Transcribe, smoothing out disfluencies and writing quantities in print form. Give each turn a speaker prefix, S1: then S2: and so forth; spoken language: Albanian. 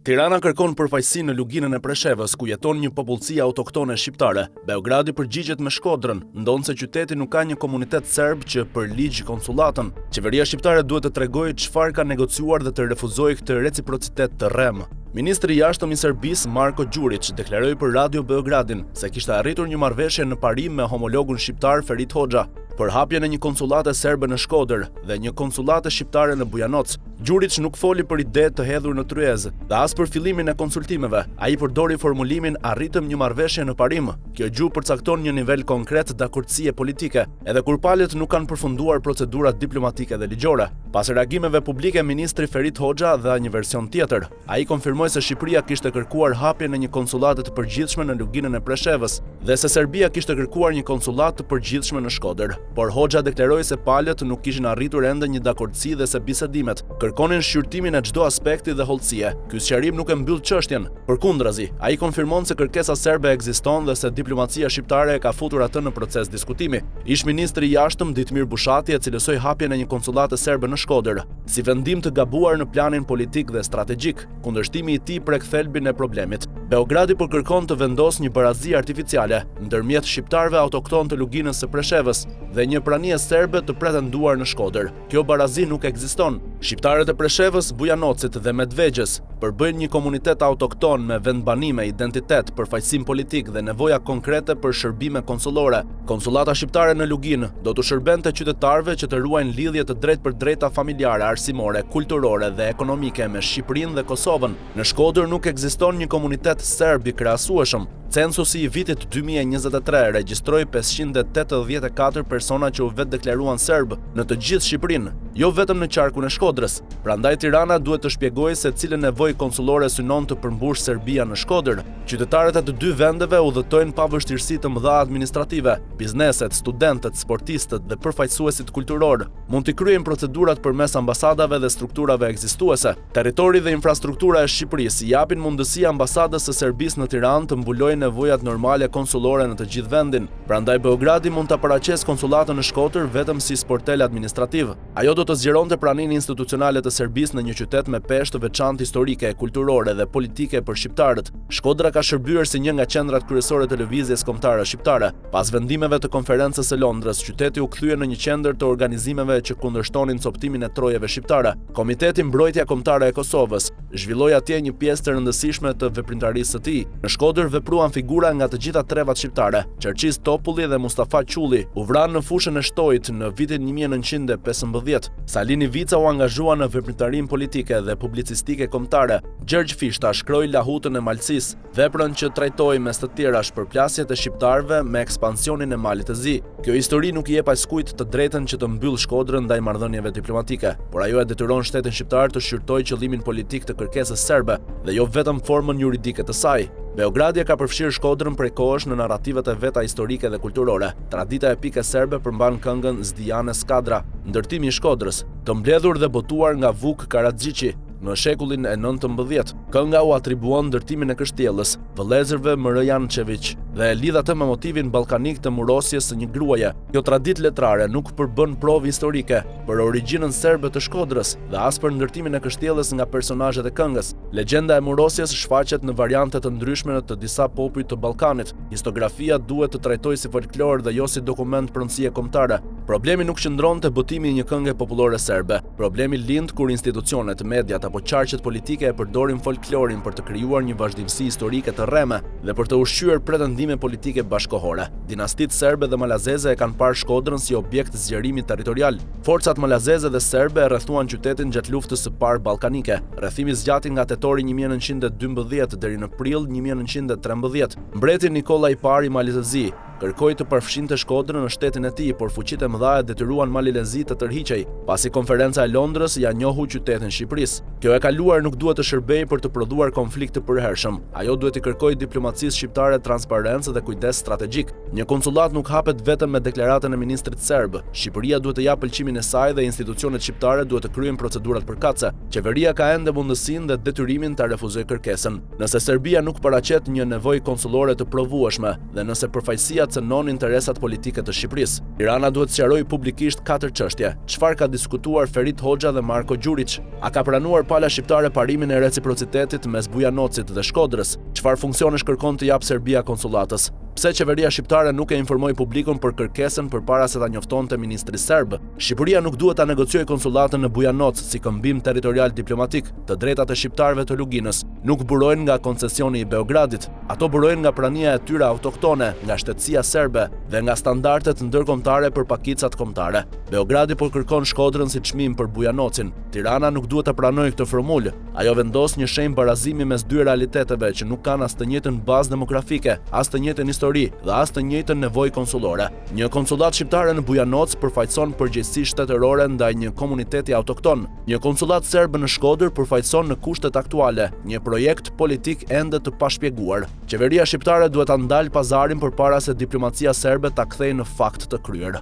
S1: Tirana kërkon përfaqësi në luginën e Preshevës, ku jeton një popullsi autoktone shqiptare. Beogradi përgjigjet me Shkodrën, ndonse qyteti nuk ka një komunitet serb që për ligj konsullatën. Qeveria shqiptare duhet të tregojë çfarë ka negociuar dhe të refuzojë këtë reciprocitet të rrem. Ministri i jashtëm i Serbisë Marko Đurić deklaroi për Radio Beogradin se kishte arritur një marrëveshje në parim me homologun shqiptar Ferit Hoxha për hapjen e një konsullate serbe në Shkodër dhe një konsullate shqiptare në Bujanoc. Đurić nuk foli për ide të hedhur në tryezë dhe as për fillimin e konsultimeve. Ai përdori formulimin arritëm një marrëveshje në parim. Kjo gjuhë përcakton një nivel konkret dakordësie politike, edhe kur palët nuk kanë përfunduar procedurat diplomatike dhe ligjore. Pas reagimeve publike, ministri Ferit Hoxha dha një version tjetër. Ai konfirmoi se Shqipëria kishte kërkuar hapjen e një konsullate të përgjithshme në luginën e Preshevës dhe se Serbia kishte kërkuar një konsullat të përgjithshme në Shkodër. Por Hoxha deklaroi se palët nuk kishin arritur ende një dakordësi dhe se bisedimet kërkonin shqyrtimin e çdo aspekti dhe hollësie. Ky sqarim nuk e mbyll çështjen. Përkundrazi, ai konfirmon se kërkesa serbe ekziston dhe se diplomacia shqiptare e ka futur atë në proces diskutimi. Ish ministri i jashtëm Ditmir Bushati e cilësoi hapjen e një konsullate serbe në Shkodër si vendim të gabuar në planin politik dhe strategjik. Kundërshtimi i tij prek thelbin e problemit. Beogradi po kërkon të vendosë një barazi artificiale ndërmjet shqiptarëve autokton të luginës së Preshevës dhe një pranie serbe të pretenduar në Shkodër. Kjo barazi nuk ekziston. Shqiptarët e Preshevës, Bujanocit dhe Medvegjës përbëjnë një komunitet autokton me vendbanime, identitet, përfaqësim politik dhe nevoja konkrete për shërbime konsullore. Konsullata shqiptare në Luginë do të shërbente qytetarëve që të ruajnë lidhje të drejtpërdrejta familjare, arsimore, kulturore dhe ekonomike me Shqipërinë dhe Kosovën. Në Shkodër nuk ekziston një komunitet serb i krahasueshëm. Censusi i vitit 2023 regjistroi 584 persona që u vetë deklaruan serb në të gjithë Shqipërinë, jo vetëm në qarkun e Shkodrës. Prandaj Tirana duhet të shpjegojë se cilën nevojë konsullore synon të përmbush Serbia në Shkodër. Qytetarët e të dy vendeve udhëtojnë pa vështirësi të mëdha administrative. Bizneset, studentët, sportistët dhe përfaqësuesit kulturor mund të kryejnë procedurat përmes ambasadave dhe strukturave ekzistuese. Territori dhe infrastruktura e Shqipërisë japin mundësi ambasadës së Serbisë në Tiranë të mbulojë nevojat normale konsullore në të gjithë vendin. Prandaj Beogradi mund ta paraqesë konsullatën në Shkodër vetëm si sportel administrativ. Ajo do të zgjeronte praninë institucionale të Serbisë në një qytet me peshë të veçantë historike, kulturore dhe politike për shqiptarët. Shkodra ka shërbyer si një nga qendrat kryesore të lëvizjes kombëtare shqiptare. Pas vendimeve të konferencës së Londrës, qyteti u kthye në një qendër të organizimeve që kundërshtonin coptimin e trojeve shqiptare. Komiteti Mbrojtja Kombëtare e Kosovës zhvilloi atje një pjesë të rëndësishme të veprimtarisë së tij. Në Shkodër vepruan figura nga të gjitha trevat shqiptare. Qerqiz Topulli dhe Mustafa Qulli u vranë në fushën e Shtojit në vitin 1915. Salini Vica u angazhua në veprimtarinë politike dhe publicistike kombëtare. Gjergj Fishta shkroi Lahutën e Malësisë, veprën që trajtoi mes të tjera shpërplasjet e shqiptarëve me ekspansionin e Malit të Zi. Kjo histori nuk i jep askujt të drejtën që të mbyll Shkodrën ndaj marrëdhënieve diplomatike, por ajo e detyron shtetin shqiptar të shqyrtojë qëllimin politik të kërkesës serbe dhe jo vetëm formën juridike të saj. Beogradi ka përfshirë Shkodrën prej kohësh në narrativet e veta historike dhe kulturore. Tradita epike serbe përmban këngën Zdijane Skadra, ndërtimi i Shkodrës, të mbledhur dhe botuar nga Vuk Karadžići në shekullin e 19. Kënga u atribuon ndërtimin e kështjellës vëllezërve Mrjančević dhe e lidh atë me motivin ballkanik të murosjes së një gruaje. Kjo traditë letrare nuk përbën provë historike për origjinën serbe të Shkodrës dhe as për ndërtimin e kështjellës nga personazhet e këngës. Legjenda e murosjes shfaqet në variante të ndryshme të disa popujt të Ballkanit. Historiografia duhet të trajtojë si folklor dhe jo si dokument pronësie kombëtare. Problemi nuk qëndron te botimi i një këngë popullore serbe. Problemi lind kur institucionet, mediat apo qarqet politike e përdorin folklorin për të krijuar një vazhdimsi historike të rreme dhe për të ushqyer pretendime politike bashkohore. Dinastitë serbe dhe malazeze e kanë parë Shkodrën si objekt zgjerimi territorial. Forcat malazeze dhe serbe e rrethuan qytetin gjatë luftës së parë ballkanike. Rrethimi zgjati nga tetori 1912 deri në prill 1913. Mbreti Nikola i Parë i Malit të Zi kërkoi të përfshinte Shkodrën në shtetin e tij, por fuqitë e mëdha e detyruan Malin e Zi të tërhiqej. Pasi konferenca e Londrës ja njohu qytetin Shqipërisë. Kjo e kaluar nuk duhet të shërbejë për të prodhuar konflikt të përhershëm. Ajo duhet të kërkojë diplomacisë shqiptare transparencë dhe kujdes strategjik. Një konsullat nuk hapet vetëm me deklaratën e ministrit serb. Shqipëria duhet të japë pëlqimin e saj dhe institucionet shqiptare duhet të kryejnë procedurat përkatëse. Qeveria ka ende mundësinë dhe detyrimin ta refuzojë kërkesën. Nëse Serbia nuk paraqet një nevojë konsullore të provueshme dhe nëse përfaqësia cënon interesat politike të Shqipërisë. Tirana duhet sqarojë publikisht 4 çështje. Çfarë ka diskutuar Ferit Hoxha dhe Marko Gjuriç? A ka pranuar pala shqiptare parimin e reciprocitetit mes Bujanocit dhe Shkodrës? Çfarë funksionesh kërkon të jap Serbia konsullatës? Pse qeveria shqiptare nuk e informoi publikun për kërkesën përpara se ta njoftonte ministri serb? Shqipëria nuk duhet ta negociojë konsullatën në Bujanoc si këmbim territorial diplomatik. Të drejtat e shqiptarëve të Luginës nuk burojnë nga koncesioni i Beogradit. Ato burojnë nga prania e tyre autoktone, nga shtetësia serbe dhe nga standardet ndërkombëtare për pakicat kombëtare. Beogradi po kërkon Shkodrën si çmim për Bujanocin. Tirana nuk duhet të pranojë këtë formulë. Ajo vendos një shenjë barazimi mes dy realiteteve që nuk kanë as të njëjtën bazë demografike, as të njëjtën histori dhe as të njëjtën nevojë konsullore. Një konsullat shqiptare në Bujanoc përfaqëson përgjegjësi shtetërore ndaj një komuniteti autokton. Një konsullat serb në Shkodër përfaqëson në kushtet aktuale një projekt politik ende të pashpjeguar. Qeveria shqiptare duhet ta ndalë pazarin përpara se diplomacia serbe ta kthejë në fakt të kryer.